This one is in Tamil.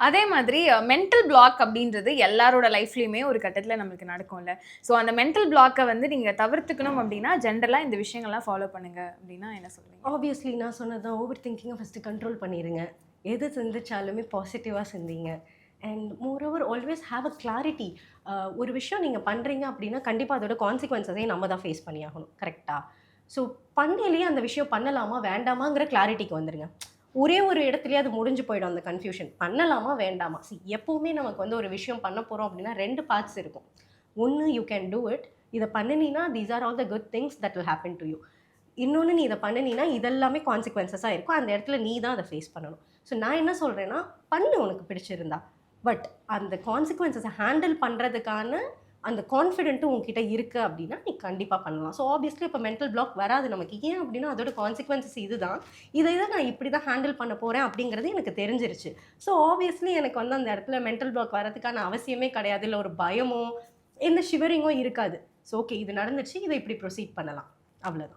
அதே மாதிரி மென்டல் பிளாக் அப்படின்றது எல்லாரோட லைஃப்லயுமே ஒரு கட்டத்துல நமக்கு நடக்கும்ல. ஸோ அந்த மென்டல் பிளாக்க வந்து நீங்க தவிர்த்துக்கணும் அப்படின்னா, ஜென்ரலா இந்த விஷயங்கள்லாம் ஃபாலோ பண்ணுங்க அப்படின்னா என்ன சொல்றீங்க? ஆப்வியஸ்லி நான் சொன்னது தான் ஓவர் திங்கிங்கை ஃபஸ்ட்டு கண்ட்ரோல் பண்ணிருங்க. எது சிந்திச்சாலுமே பாசிட்டிவா சிந்திங்க. And moreover always have a clarity. ஒரு விஷயம் நீங்க பண்றீங்க அப்படின்னா, கண்டிப்பா அதோட கான்சிக்வென்ஸஸையும் நம்ம தான் ஃபேஸ் பண்ணியாகணும். கரெக்ட்டா? ஸோ பண்ணையிலேயே அந்த விஷயம் பண்ணலாமா, வேண்டாமாங்கிற கிளாரிட்டிக்கு வந்துருங்க. ஒரே ஒரு இடத்துலயே அது முடிஞ்சு போயிடும் அந்த கன்ஃப்யூஷன். பண்ணலாமா, வேண்டாமா? எப்பவுமே நமக்கு வந்து ஒரு விஷயம் பண்ண போறோம் அப்படின்னா 2 பார்ட்ஸ் இருக்கும். ஒண்ணு யூ கேன் டூ இட். இத பண்ணுனீனா, these are all the good things that will happen to you. இன்னொன்னு நீ இத பண்ணுனீன்னா, இதெல்லாமே கான்சிக்வென்ஸஸா இருக்கும். அந்த இடத்துல நீ தான் அத ஃபேஸ் பண்ணணும். ஸோ நான் என்ன சொல்றேன்னா, பண்ணு உனக்கு பிடிச்சிருந்தா. பட் அந்த கான்சிக்வென்ஸஸ ஹேண்டில் பண்றதுக்கான அந்த கான்ஃபிடென்ட்டும் உன்கிட்ட இருக்கு அப்டின்னா, நீ கண்டிப்பா பண்ணலாம். ஸோ ஆப்வியஸ்லி இப்ப மென்டல் பிளாக் வராது நமக்கு. ஏன் அப்டின்னா, அதோட கான்சிக்வென்ஸஸ் இதுதான். இத நான் இப்டி தான் ஹேண்டில் பண்ண போறேன் அப்டிங்கிறது எனக்கு தெரிஞ்சிருச்சு. ஸோ ஆப்வியஸ்லி எனக்கு வந்து அந்த இடத்துல மென்டல் பிளாக் வரதுக்கான அவசியமே கிடையாது. இல்ல ஒரு பயமோ, எந்த ஷிவரிங்கோ இருக்காது. ஸோ ஓகே இது நடந்துருச்சு. இத இப்டி ப்ரொசீட் பண்ணலாம். அவ்வளதான்.